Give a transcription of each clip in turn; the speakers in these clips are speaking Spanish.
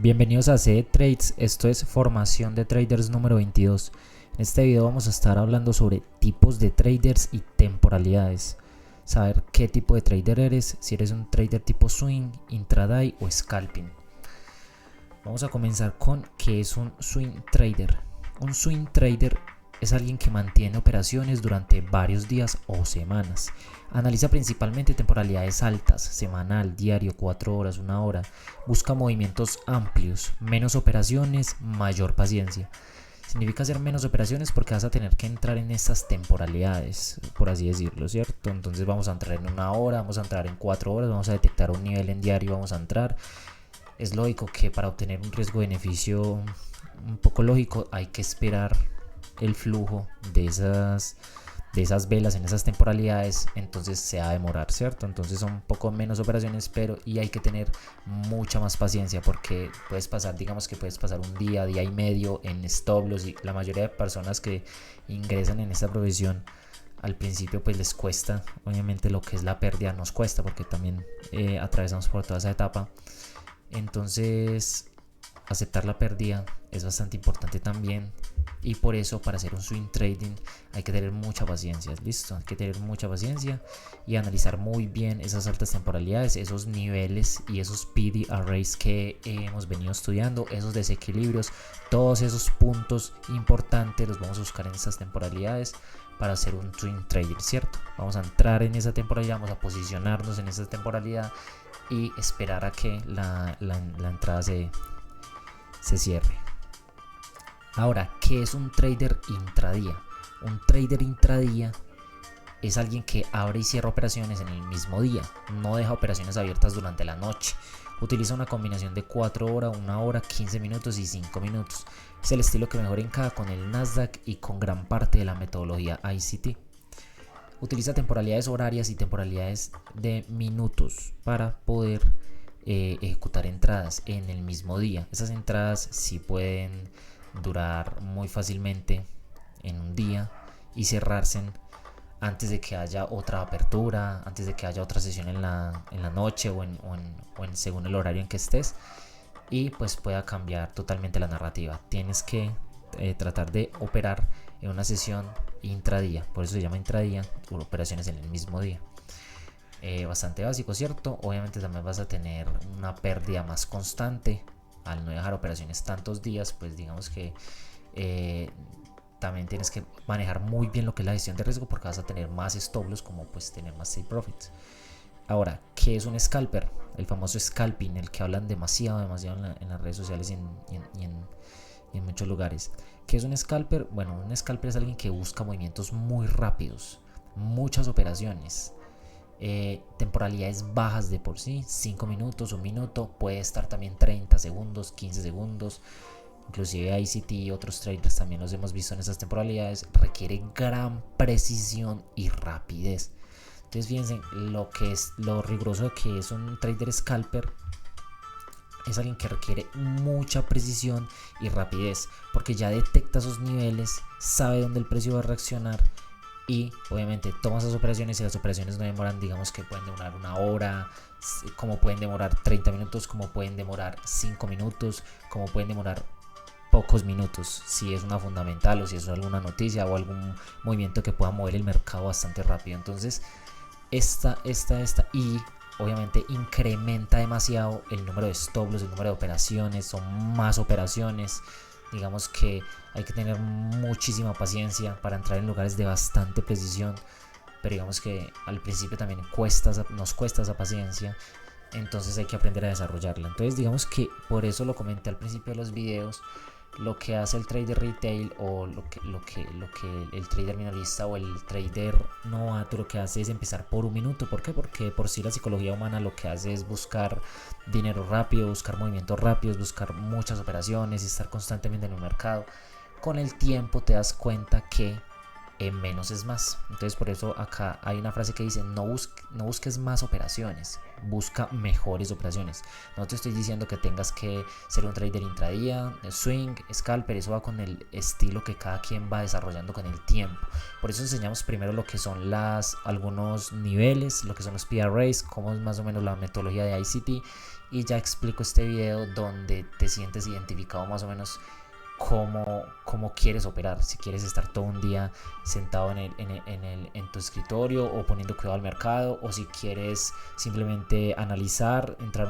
Bienvenidos a CD Trades, esto es formación de traders número 22. En este video vamos a estar hablando sobre tipos de traders y temporalidades. Saber qué tipo de trader eres, si eres un trader tipo swing, intraday o scalping. Vamos a comenzar con qué es un swing trader. Un swing trader es alguien que mantiene operaciones durante varios días o semanas. Analiza principalmente temporalidades altas, semanal, diario, 4 horas, 1 hora. Busca movimientos amplios, menos operaciones, mayor paciencia. Significa hacer menos operaciones porque vas a tener que entrar en estas temporalidades, por así decirlo, ¿cierto? Entonces vamos a entrar en 1 hora, vamos a entrar en 4 horas, vamos a detectar un nivel en diario, vamos a entrar. Es lógico que para obtener un riesgo-beneficio un poco lógico hay que esperar el flujo de esas velas en esas temporalidades, entonces se va a demorar, ¿cierto? Entonces son un poco menos operaciones, pero y hay que tener mucha más paciencia porque puedes pasar, digamos que puedes pasar un día y medio en stop loss, y la mayoría de personas que ingresan en esta profesión al principio pues les cuesta, obviamente lo que es la pérdida nos cuesta porque también atravesamos por toda esa etapa. Entonces aceptar la pérdida es bastante importante también, y por eso para hacer un swing trading hay que tener mucha paciencia, listo, hay que tener mucha paciencia y analizar muy bien esas altas temporalidades, esos niveles y esos PD arrays que hemos venido estudiando, esos desequilibrios, todos esos puntos importantes los vamos a buscar en esas temporalidades para hacer un swing trading, ¿cierto? Vamos a entrar en esa temporalidad, vamos a posicionarnos en esa temporalidad y esperar a que la entrada se cierre. Ahora, ¿qué es un trader intradía? Un trader intradía es alguien que abre y cierra operaciones en el mismo día, no deja operaciones abiertas durante la noche. Utiliza una combinación de 4 horas, 1 hora, 15 minutos y 5 minutos. Es el estilo que mejor encaja con el Nasdaq y con gran parte de la metodología ICT. Utiliza temporalidades horarias y temporalidades de minutos para poder ejecutar entradas en el mismo día. Esas entradas sí pueden durar muy fácilmente en un día y cerrarse antes de que haya otra apertura, antes de que haya otra sesión en la noche o en según el horario en que estés, y pues pueda cambiar totalmente la narrativa. Tienes que tratar de operar en una sesión intradía, por eso se llama intradía, operaciones en el mismo día. Bastante básico, ¿cierto? Obviamente también vas a tener una pérdida más constante al no dejar operaciones tantos días, pues digamos que también tienes que manejar muy bien lo que es la gestión de riesgo porque vas a tener más stop loss, como pues tener más take profits. Ahora, ¿qué es un scalper? El famoso scalping, el que hablan demasiado en las redes sociales y en muchos lugares. ¿Qué es un scalper? Bueno, un scalper es alguien que busca movimientos muy rápidos, muchas operaciones, temporalidades bajas de por sí, 5 minutos, 1 minuto, puede estar también 30 segundos, 15 segundos, inclusive ICT y otros traders también los hemos visto en esas temporalidades. Requiere gran precisión y rapidez. Entonces fíjense lo riguroso que es un trader scalper. Es alguien que requiere mucha precisión y rapidez porque ya detecta esos niveles, sabe dónde el precio va a reaccionar y obviamente toma esas operaciones, y las operaciones no demoran, digamos que pueden demorar 1 hora, como pueden demorar 30 minutos, como pueden demorar 5 minutos, como pueden demorar pocos minutos, si es una fundamental o si es alguna noticia o algún movimiento que pueda mover el mercado bastante rápido. Entonces esta y obviamente incrementa demasiado el número de stop loss, el número de operaciones, son más operaciones. Digamos que hay que tener muchísima paciencia para entrar en lugares de bastante precisión, pero digamos que al principio también nos cuesta esa paciencia, entonces hay que aprender a desarrollarla. Entonces digamos que por eso lo comenté al principio de los videos. Lo que hace el trader retail o lo que el trader minorista o el trader novato lo que hace es empezar por 1 minuto. ¿Por qué? Porque por sí la psicología humana lo que hace es buscar dinero rápido, buscar movimientos rápidos, buscar muchas operaciones y estar constantemente en un mercado. Con el tiempo te das cuenta que menos es más. Entonces por eso acá hay una frase que dice no busques más operaciones, busca mejores operaciones. No te estoy diciendo que tengas que ser un trader intradía, swing, scalper, eso va con el estilo que cada quien va desarrollando con el tiempo. Por eso enseñamos primero lo que son algunos niveles, lo que son los PRAs, cómo es más o menos la metodología de ICT, y ya explico este video donde te sientes identificado más o menos cómo quieres operar. Si quieres estar todo un día sentado en tu escritorio o poniendo cuidado al mercado, o si quieres simplemente analizar, entrar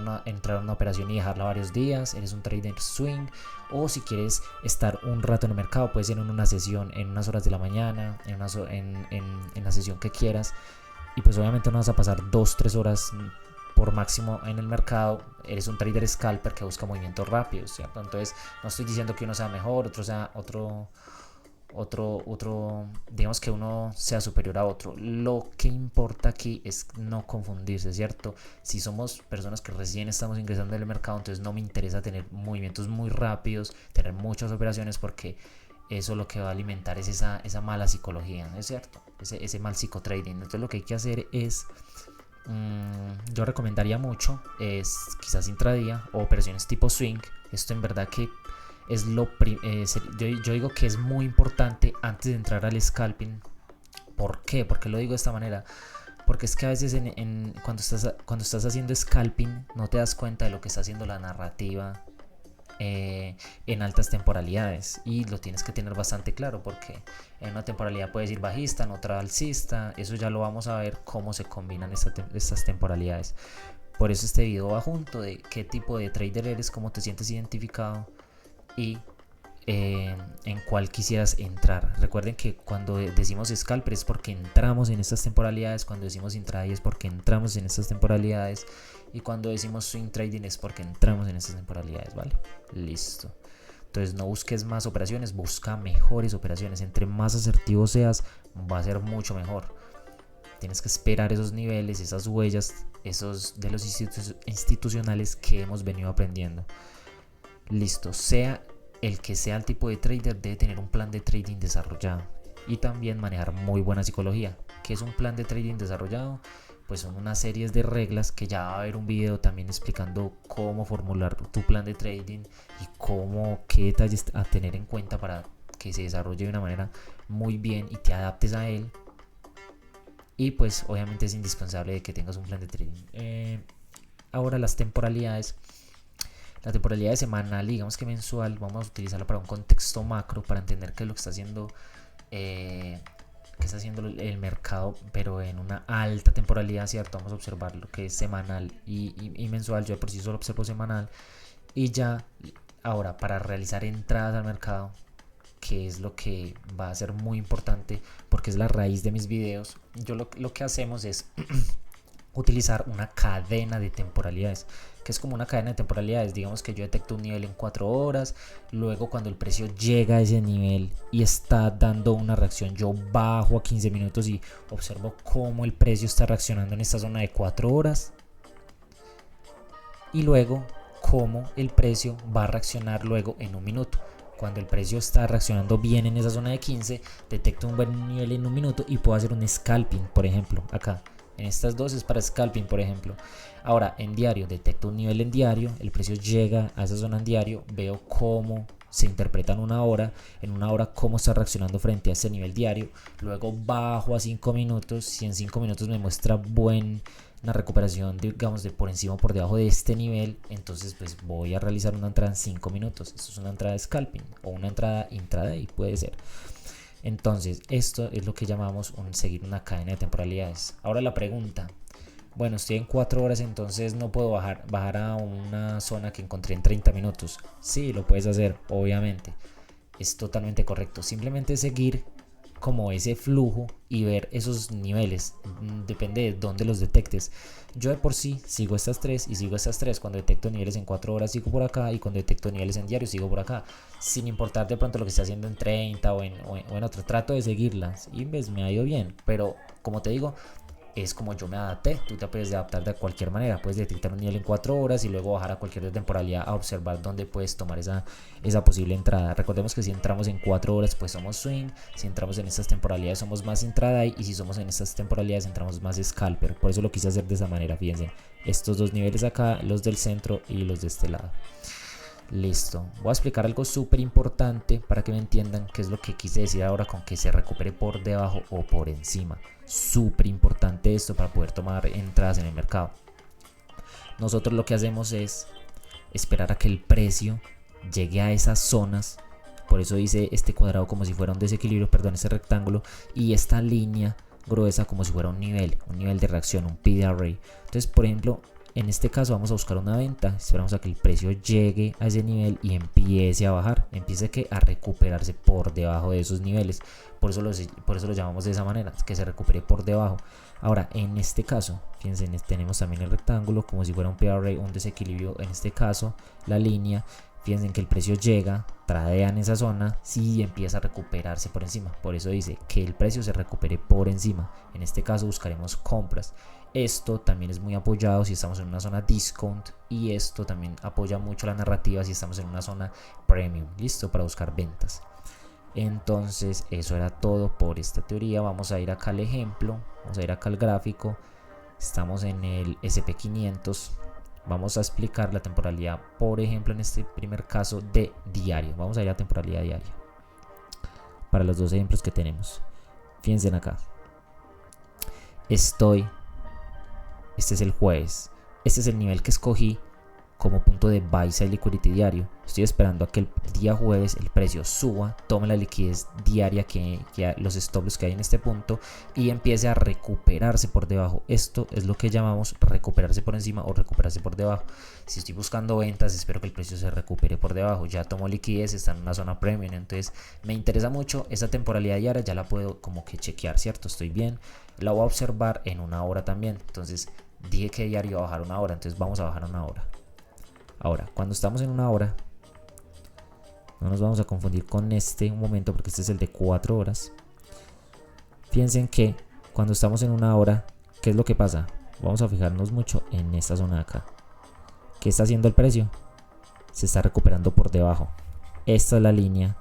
a una operación y dejarla varios días, eres un trader swing. O si quieres estar un rato en el mercado, puede ser en una sesión, en unas horas de la mañana, en la sesión que quieras, y pues obviamente no vas a pasar 2-3 horas por máximo en el mercado. Eres un trader scalper que busca movimientos rápidos, ¿cierto? Entonces no estoy diciendo que uno sea mejor, otro sea digamos que uno sea superior a otro. Lo que importa aquí es no confundirse, ¿cierto? Si somos personas que recién estamos ingresando en el mercado, entonces no me interesa tener movimientos muy rápidos, tener muchas operaciones, porque eso lo que va a alimentar es esa mala psicología, ¿no es cierto? Ese mal psicotrading. Entonces lo que hay que hacer es, yo recomendaría mucho es quizás intradía o operaciones tipo swing. Esto en verdad que es yo digo que es muy importante antes de entrar al scalping. ¿Por qué? Porque lo digo de esta manera. Porque es que a veces cuando estás haciendo scalping no te das cuenta de lo que está haciendo la narrativa en altas temporalidades, y lo tienes que tener bastante claro, porque en una temporalidad puedes ir bajista, en otra alcista. Eso ya lo vamos a ver cómo se combinan estas temporalidades. Por eso este video va junto de qué tipo de trader eres, cómo te sientes identificado y en cuál quisieras entrar. Recuerden que cuando decimos scalper es porque entramos en estas temporalidades, cuando decimos intraday es porque entramos en estas temporalidades, y cuando decimos swing trading es porque entramos en estas temporalidades, ¿vale? Listo. Entonces no busques más operaciones, busca mejores operaciones. Entre más asertivo seas, va a ser mucho mejor. Tienes que esperar esos niveles, esas huellas, esos de los institucionales que hemos venido aprendiendo. Listo. Sea el que sea el tipo de trader, debe tener un plan de trading desarrollado y también manejar muy buena psicología. ¿Qué es un plan de trading desarrollado? Pues son unas series de reglas que ya va a haber un video también explicando cómo formular tu plan de trading y qué detalles a tener en cuenta para que se desarrolle de una manera muy bien y te adaptes a él. Y pues obviamente es indispensable de que tengas un plan de trading. Ahora las temporalidades. La temporalidad semanal, digamos que mensual, vamos a utilizarla para un contexto macro, para entender qué es lo que está haciendo el mercado, pero en una alta temporalidad, ¿cierto? Vamos a observar lo que es semanal y mensual. Yo por sí solo observo semanal. Y ya ahora, para realizar entradas al mercado, que es lo que va a ser muy importante porque es la raíz de mis videos, yo lo que hacemos es utilizar una cadena de temporalidades, que es como una cadena de temporalidades. Digamos que yo detecto un nivel en 4 horas, luego cuando el precio llega a ese nivel y está dando una reacción, yo bajo a 15 minutos y observo cómo el precio está reaccionando en esta zona de 4 horas, y luego cómo el precio va a reaccionar luego en un minuto. Cuando el precio está reaccionando bien en esa zona de 15, detecto un buen nivel en un minuto y puedo hacer un scalping, por ejemplo, acá. En estas dos es para scalping, por ejemplo. Ahora, en diario, detecto un nivel en diario, el precio llega a esa zona en diario, veo cómo se interpreta en una hora cómo está reaccionando frente a ese nivel diario, luego bajo a 5 minutos, si en 5 minutos me muestra una recuperación, digamos, de por encima o por debajo de este nivel, entonces pues voy a realizar una entrada en 5 minutos. Esto es una entrada de scalping o una entrada intraday, puede ser. Entonces esto es lo que llamamos seguir una cadena de temporalidades. Ahora la pregunta: bueno, estoy en 4 horas, entonces no puedo bajar a una zona que encontré en 30 minutos. Sí, lo puedes hacer, obviamente. Es totalmente correcto. Simplemente seguir como ese flujo y ver esos niveles. Depende de dónde los detectes. Yo de por sí sigo estas tres y sigo estas tres. Cuando detecto niveles en 4 horas sigo por acá, y cuando detecto niveles en diario sigo por acá, sin importar de pronto lo que esté haciendo en 30 o en otro. Trato de seguirlas y me ha ido bien, pero como te digo, es como yo me adapté. Tú te puedes adaptar de cualquier manera, puedes detectar un nivel en 4 horas y luego bajar a cualquier temporalidad a observar dónde puedes tomar esa posible entrada. Recordemos que si entramos en 4 horas pues somos swing, si entramos en estas temporalidades somos más intraday, y si somos en estas temporalidades entramos más scalper. Por eso lo quise hacer de esa manera. Fíjense, estos dos niveles acá, los del centro y los de este lado. Listo, voy a explicar algo súper importante para que me entiendan qué es lo que quise decir ahora con que se recupere por debajo o por encima. Súper importante esto para poder tomar entradas en el mercado. Nosotros lo que hacemos es esperar a que el precio llegue a esas zonas. Por eso hice este cuadrado como si fuera un desequilibrio, perdón, este rectángulo, y esta línea gruesa como si fuera un nivel de reacción, un P de array. Entonces, por ejemplo, en este caso vamos a buscar una venta, esperamos a que el precio llegue a ese nivel y empiece a bajar, empiece a recuperarse por debajo de esos niveles. Por eso lo llamamos de esa manera, que se recupere por debajo. Ahora, en este caso, fíjense, tenemos también el rectángulo como si fuera un P-array, un desequilibrio. En este caso, la línea, fíjense que el precio llega, tradea en esa zona, sí empieza a recuperarse por encima. Por eso dice que el precio se recupere por encima. En este caso buscaremos compras. Esto también es muy apoyado si estamos en una zona discount, y esto también apoya mucho la narrativa si estamos en una zona premium, listo, para buscar ventas. Entonces eso era todo por esta teoría. Vamos a ir acá al ejemplo, vamos a ir acá al gráfico. Estamos en el SP500. Vamos a explicar la temporalidad, por ejemplo, en este primer caso de diario. Vamos a ir a temporalidad diaria para los dos ejemplos que tenemos. Fíjense acá. Este es el jueves. Este es el nivel que escogí como punto de buy side liquidity diario. Estoy esperando a que el día jueves el precio suba, tome la liquidez diaria que los stop loss que hay en este punto y empiece a recuperarse por debajo. Esto es lo que llamamos recuperarse por encima o recuperarse por debajo. Si estoy buscando ventas, espero que el precio se recupere por debajo. Ya tomo liquidez, está en una zona premium, entonces me interesa mucho esa temporalidad diaria, ya la puedo como que chequear, ¿cierto? Estoy bien. La voy a observar en una hora también. Entonces dije que diario iba a bajar una hora, entonces vamos a bajar una hora. Ahora, cuando estamos en una hora, no nos vamos a confundir con un momento, porque este es el de 4 horas. Fíjense en que cuando estamos en una hora, ¿qué es lo que pasa? Vamos a fijarnos mucho en esta zona de acá. ¿Qué está haciendo el precio? Se está recuperando por debajo. Esta es la línea.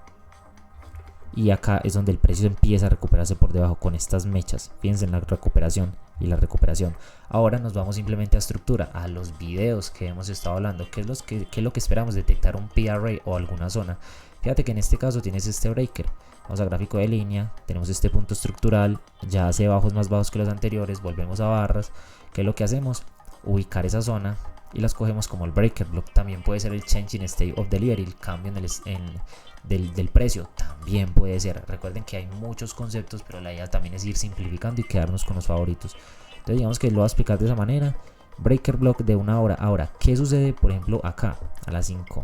Y acá es donde el precio empieza a recuperarse por debajo con estas mechas. Fíjense en la recuperación y la recuperación. Ahora nos vamos simplemente a estructura, a los videos que hemos estado hablando. ¿Qué es lo que esperamos? Detectar un P-array o alguna zona. Fíjate que en este caso tienes este breaker. Vamos a gráfico de línea, tenemos este punto estructural, ya hace bajos más bajos que los anteriores, volvemos a barras. ¿Qué es lo que hacemos? Ubicar esa zona y las cogemos como el breaker block. También puede ser el change in state of delivery, el cambio del precio, también puede ser. Recuerden que hay muchos conceptos, pero la idea también es ir simplificando y quedarnos con los favoritos. Entonces digamos que lo voy a explicar de esa manera. Breaker block de una hora. Ahora, ¿qué sucede por ejemplo acá a las 5?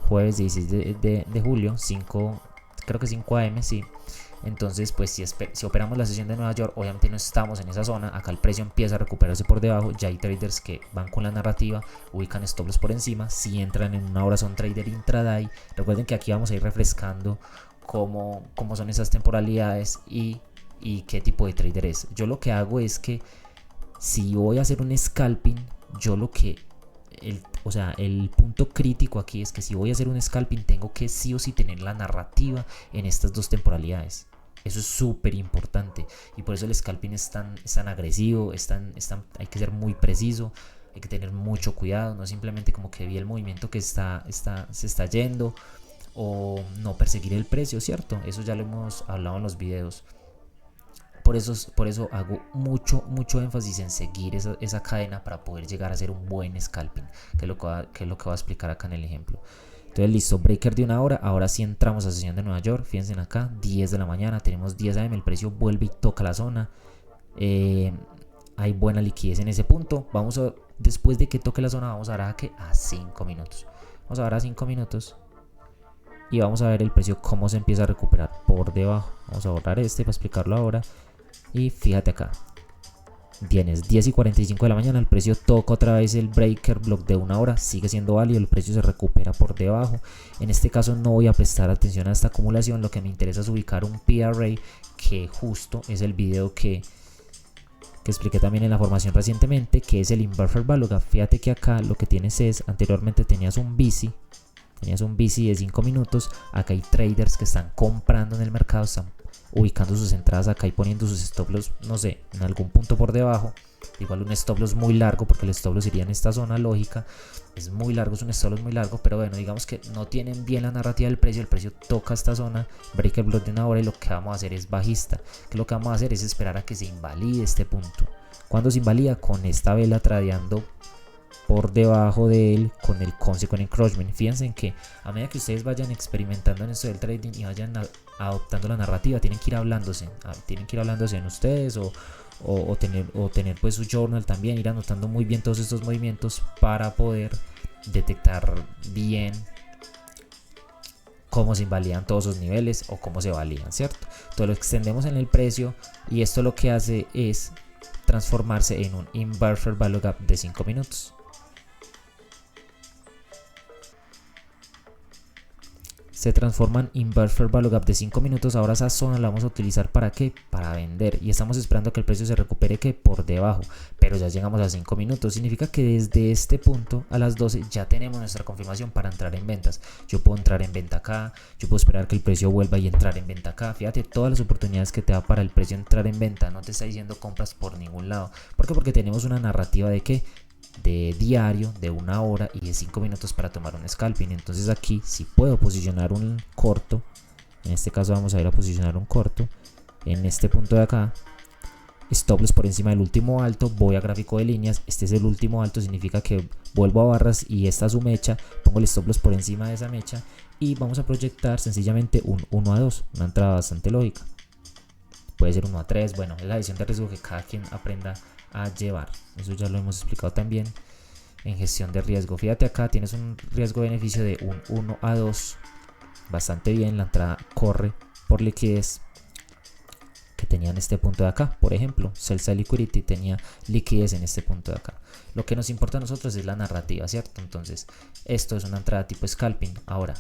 Jueves 16 de julio, 5, creo que 5 AM, sí. Entonces pues si operamos la sesión de Nueva York, obviamente no estamos en esa zona. Acá el precio empieza a recuperarse por debajo. Ya hay traders que van con la narrativa, ubican stop loss por encima. Si entran en una hora son trader intraday. Recuerden que aquí vamos a ir refrescando cómo son esas temporalidades y qué tipo de trader es. Yo lo que hago es que si voy a hacer un scalping, el punto crítico aquí es que si voy a hacer un scalping tengo que sí o sí tener la narrativa en estas dos temporalidades. Eso es súper importante y por eso el scalping es tan agresivo, hay que ser muy preciso, hay que tener mucho cuidado, no simplemente como que vi el movimiento que se está yendo o no perseguir el precio, ¿cierto? Eso ya lo hemos hablado en los videos. Por eso hago mucho énfasis en seguir esa cadena para poder llegar a hacer un buen scalping, que es lo que voy a explicar acá en el ejemplo. Entonces listo, breaker de una hora. Ahora sí entramos a sesión de Nueva York. Fíjense acá, 10 de la mañana, tenemos 10 AM, el precio vuelve y toca la zona. Hay buena liquidez en ese punto. Después de que toque la zona, vamos a dar a 5 minutos. Vamos a dar a 5 minutos. Y vamos a ver el precio cómo se empieza a recuperar por debajo. Vamos a borrar para explicarlo ahora. Y fíjate acá, tienes 10 y 45 de la mañana, el precio toca otra vez el breaker block de una hora, sigue siendo válido, el precio se recupera por debajo. En este caso no voy a prestar atención a esta acumulación, lo que me interesa es ubicar un P-array, que justo es el video que que expliqué también en la formación recientemente, que es el Inverse Value Gap. Fíjate que acá lo que tienes es, anteriormente tenías un bici de 5 minutos, acá hay traders que están comprando en el mercado, están ubicando sus entradas acá y poniendo sus stop loss, no sé, en algún punto por debajo. Igual un stop loss muy largo, porque el stop loss iría en esta zona lógica, es muy largo, es un stop loss muy largo, pero bueno, digamos que no tienen bien la narrativa del precio, el precio toca esta zona, break el block de una hora, y lo que vamos a hacer es bajista, que lo que vamos a hacer es esperar a que se invalide este punto. Cuando se invalida, con esta vela tradeando por debajo de él con el consequent encroachment. Fíjense en que a medida que ustedes vayan experimentando en esto del trading y vayan adoptando la narrativa, tienen que ir hablándose en ustedes, o tener pues su journal también, ir anotando muy bien todos estos movimientos para poder detectar bien cómo se invalidan todos esos niveles o cómo se validan, ¿cierto? Entonces lo extendemos en el precio, y esto lo que hace es transformarse en un Inverse Value Gap de 5 minutos. Se transforma en Inverse Value Gap de 5 minutos. Ahora esa zona la vamos a utilizar ¿para qué? Para vender, y estamos esperando que el precio se recupere que por debajo, pero ya llegamos a 5 minutos. Significa que desde este punto a las 12 ya tenemos nuestra confirmación para entrar en ventas. Yo puedo entrar en venta acá, yo puedo esperar que el precio vuelva y entrar en venta acá. Fíjate todas las oportunidades que te da para el precio entrar en venta. No te está diciendo compras por ningún lado. ¿Por qué? Porque tenemos una narrativa de que de diario, de 1 hora y de 5 minutos para tomar un scalping. Entonces aquí si puedo posicionar un corto, en este caso vamos a ir a posicionar un corto en este punto de acá, stop loss por encima del último alto, voy a gráfico de líneas, este es el último alto, significa que vuelvo a barras y esta es su mecha, pongo el stop loss por encima de esa mecha y vamos a proyectar sencillamente un 1 a 2, una entrada bastante lógica. Puede ser 1 a 3, bueno, es la decisión de riesgo que cada quien aprenda a llevar. Eso ya lo hemos explicado también en gestión de riesgo. Fíjate acá, tienes un riesgo beneficio de un 1 a 2, bastante bien. La entrada corre por liquidez que tenía en este punto de acá. Por ejemplo, Sell Side Liquidity tenía liquidez en este punto de acá. Lo que nos importa a nosotros es la narrativa, ¿cierto? Entonces esto es una entrada tipo scalping. Ahora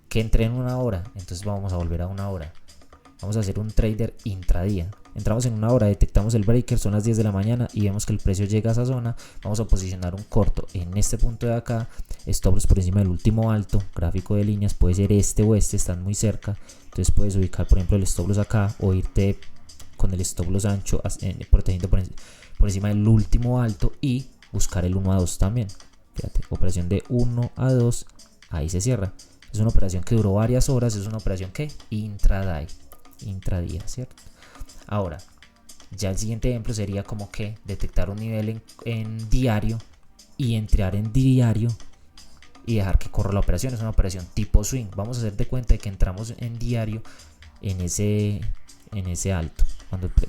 que entré en 1 hora, entonces vamos a volver a 1 hora. Vamos a hacer un trader intradía. Entramos en 1 hora, detectamos el breaker, son las 10 de la mañana y vemos que el precio llega a esa zona. Vamos a posicionar un corto en este punto de acá, stop loss por encima del último alto, gráfico de líneas, puede ser este o este, están muy cerca. Entonces puedes ubicar por ejemplo el stop loss acá o irte con el stop loss ancho protegiendo por encima del último alto y buscar el 1 a 2 también. Fíjate, operación de 1 a 2, ahí se cierra. Es una operación que duró varias horas, es una operación que intradía, ¿cierto? Ahora, ya el siguiente ejemplo sería como que detectar un nivel en diario y entrar en diario y dejar que corra la operación. Es una operación tipo swing. Vamos a hacer de cuenta de que entramos en diario en ese alto,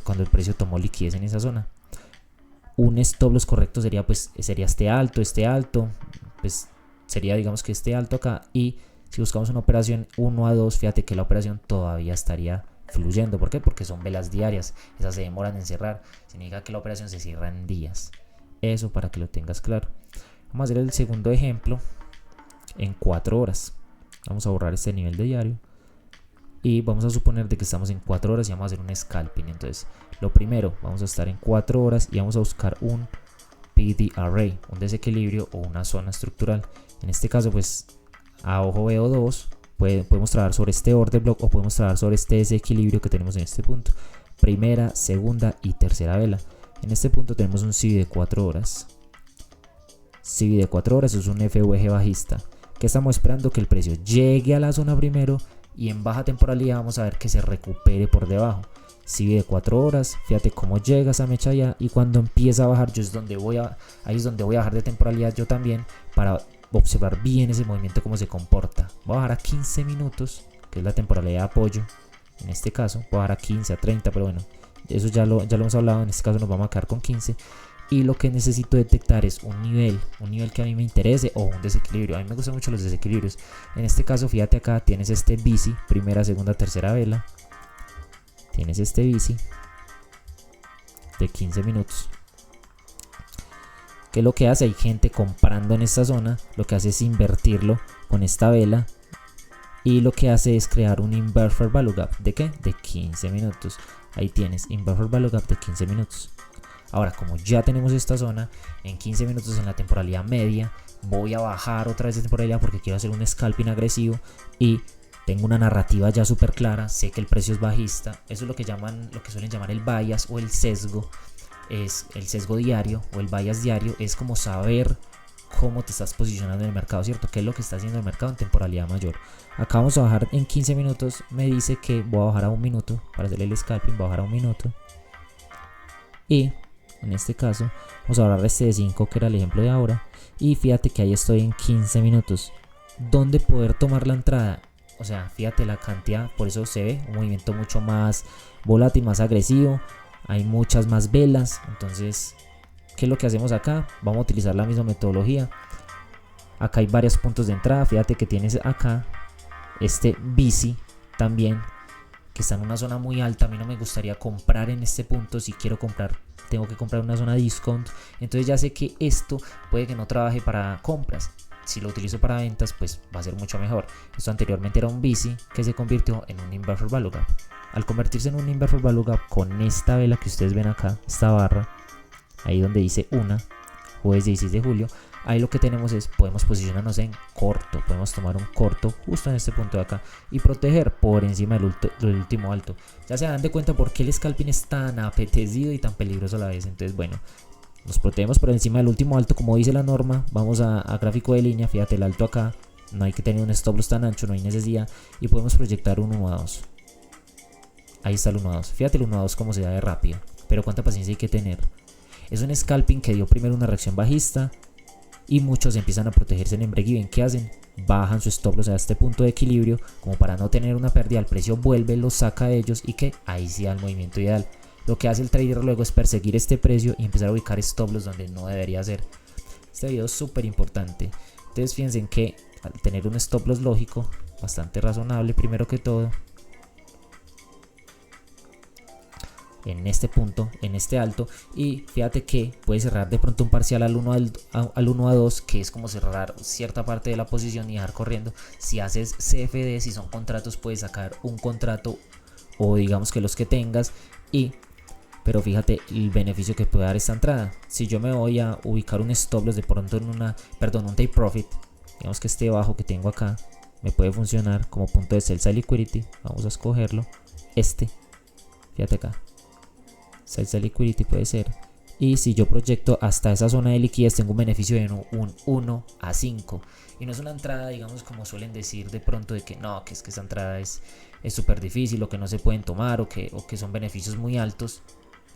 cuando el precio tomó liquidez en esa zona. Un stop loss correcto sería este alto, pues sería digamos que este alto acá, y si buscamos una operación 1 a 2, fíjate que la operación todavía estaría fluyendo. ¿Por qué? Porque son velas diarias, esas se demoran en cerrar, significa que la operación se cierra en días. Eso para que lo tengas claro. Vamos a hacer el segundo ejemplo en 4 horas. Vamos a borrar este nivel de diario y vamos a suponer de que estamos en 4 horas y vamos a hacer un scalping. Entonces lo primero, vamos a estar en 4 horas y vamos a buscar un PD array, un desequilibrio o una zona estructural. En este caso pues a ojo veo dos. Podemos trabajar sobre este order block o podemos trabajar sobre este desequilibrio que tenemos en este punto. Primera, segunda y tercera vela. En este punto tenemos un CB de 4 horas. CB de 4 horas es un FVG bajista. Que estamos esperando que el precio llegue a la zona primero y en baja temporalidad vamos a ver que se recupere por debajo. CB de 4 horas, fíjate cómo llega esa mecha allá y cuando empieza a bajar ahí es donde voy a bajar de temporalidad yo también para observar bien ese movimiento cómo se comporta. Voy a bajar a 15 minutos, que es la temporalidad de apoyo. En este caso, voy a bajar a 15, a 30, pero bueno, eso ya lo hemos hablado. En este caso nos vamos a quedar con 15. Y lo que necesito detectar es un nivel que a mí me interese o un desequilibrio. A mí me gustan mucho los desequilibrios. En este caso, fíjate acá, tienes este bici, primera, segunda, tercera vela. Tienes este bici de 15 minutos. ¿Qué es lo que hace? Hay gente comprando en esta zona, lo que hace es invertirlo con esta vela y lo que hace es crear un Inverse Value Gap. ¿De qué? De 15 minutos. Ahí tienes Inverse Value Gap de 15 minutos. Ahora, como ya tenemos esta zona, en 15 minutos en la temporalidad media, voy a bajar otra vez de temporalidad porque quiero hacer un scalping agresivo y tengo una narrativa ya súper clara, sé que el precio es bajista. Eso es lo que suelen llamar el bias o el sesgo. Es el sesgo diario o el bias diario, es como saber cómo te estás posicionando en el mercado, ¿cierto? ¿Qué es lo que está haciendo el mercado en temporalidad mayor? Acá vamos a bajar en 15 minutos, me dice que voy a bajar a 1 minuto, para hacer el scalping voy a bajar a 1 minuto. Y en este caso vamos a ahorrar este de 5 que era el ejemplo de ahora. Y fíjate que ahí estoy en 15 minutos. ¿Dónde poder tomar la entrada? O sea, fíjate la cantidad, por eso se ve un movimiento mucho más volátil, más agresivo. Hay muchas más velas. Entonces, ¿qué es lo que hacemos acá? Vamos a utilizar la misma metodología. Acá hay varios puntos de entrada. Fíjate que tienes acá este bici también, que está en una zona muy alta. A mí no me gustaría comprar en este punto. Si quiero comprar, tengo que comprar una zona discount. Entonces ya sé que esto puede que no trabaje para compras. Si lo utilizo para ventas, pues va a ser mucho mejor. Esto anteriormente era un bici que se convirtió en un inversor value gap. Al convertirse en un inversor value gap, con esta vela que ustedes ven acá, esta barra, ahí donde dice jueves 16 de julio, ahí lo que tenemos es, podemos posicionarnos en corto, podemos tomar un corto justo en este punto de acá y proteger por encima del último alto. Ya se dan de cuenta por qué el scalping es tan apetecido y tan peligroso a la vez. Entonces, bueno, nos protegemos por encima del último alto, como dice la norma. Vamos a gráfico de línea, fíjate el alto acá, no hay que tener un stop loss tan ancho, no hay necesidad, y podemos proyectar un 1 a 2. Ahí está el 1 a 2, fíjate el 1 a 2 como se da de rápido, pero cuánta paciencia hay que tener. Es un scalping que dio primero una reacción bajista y muchos empiezan a protegerse en el break-even. ¿Qué hacen? Bajan su stop loss a este punto de equilibrio como para no tener una pérdida. El precio vuelve, lo saca de ellos y que ahí sí da el movimiento ideal. Lo que hace el trader luego es perseguir este precio y empezar a ubicar stop loss donde no debería ser. Este video es súper importante. Entonces fíjense en que al tener un stop loss lógico, bastante razonable primero que todo, en este punto, en este alto, y fíjate que puede cerrar de pronto un parcial al 1 a 2, que es como cerrar cierta parte de la posición y dejar corriendo. Si haces CFD, si son contratos, puedes sacar un contrato o digamos que los que tengas, pero fíjate el beneficio que puede dar esta entrada. Si yo me voy a ubicar un stop loss de pronto en un take profit, digamos que este bajo que tengo acá me puede funcionar como punto de sell side liquidity. Vamos a escogerlo, fíjate acá, sell side liquidity puede ser. Y si yo proyecto hasta esa zona de liquidez, tengo un beneficio de un 1 a 5. Y no es una entrada, digamos, como suelen decir de pronto, de que no, que es que esa entrada es súper difícil, o que no se pueden tomar, o que son beneficios muy altos.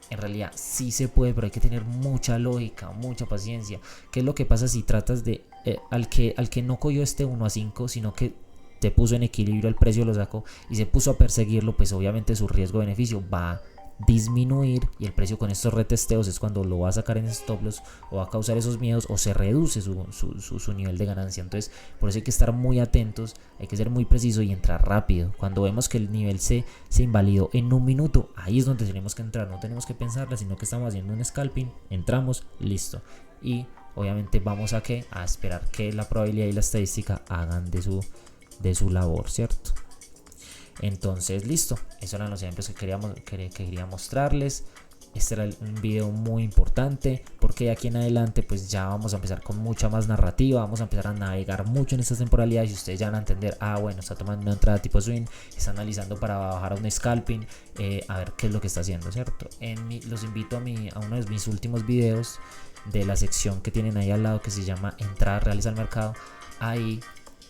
En realidad sí se puede, pero hay que tener mucha lógica, mucha paciencia. ¿Qué es lo que pasa si tratas de al que no cogió este 1 a 5, sino que te puso en equilibrio, el precio lo sacó y se puso a perseguirlo? Pues obviamente su riesgo-beneficio va a disminuir, y el precio con estos retesteos es cuando lo va a sacar en stop loss o va a causar esos miedos, o se reduce su nivel de ganancia. Entonces por eso hay que estar muy atentos, hay que ser muy preciso y entrar rápido. Cuando vemos que el nivel se invalidó en 1 minuto, ahí es donde tenemos que entrar, no tenemos que pensarla, sino que estamos haciendo un scalping, entramos, listo. Y obviamente vamos a esperar que la probabilidad y la estadística hagan de su labor, ¿cierto? Entonces listo, esos eran los ejemplos que quería mostrarles. Este era un video muy importante porque de aquí en adelante pues ya vamos a empezar con mucha más narrativa, vamos a empezar a navegar mucho en estas temporalidades y ustedes ya van a entender, bueno, está tomando una entrada tipo swing, está analizando para bajar a un scalping, a ver qué es lo que está haciendo, ¿cierto? Los invito a uno de mis últimos videos de la sección que tienen ahí al lado, que se llama entradas reales al mercado. Ahí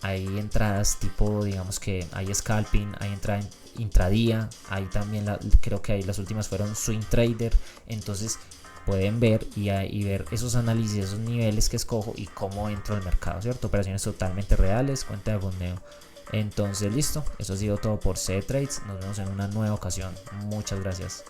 hay entradas tipo, digamos que hay scalping, hay entrada intradía, hay también creo que ahí las últimas fueron swing trader. Entonces pueden ver y ver esos análisis, esos niveles que escojo y cómo entro al mercado, ¿cierto? Operaciones totalmente reales, cuenta de fondeo. Entonces listo, eso ha sido todo por CTrades. Nos vemos en una nueva ocasión. Muchas gracias.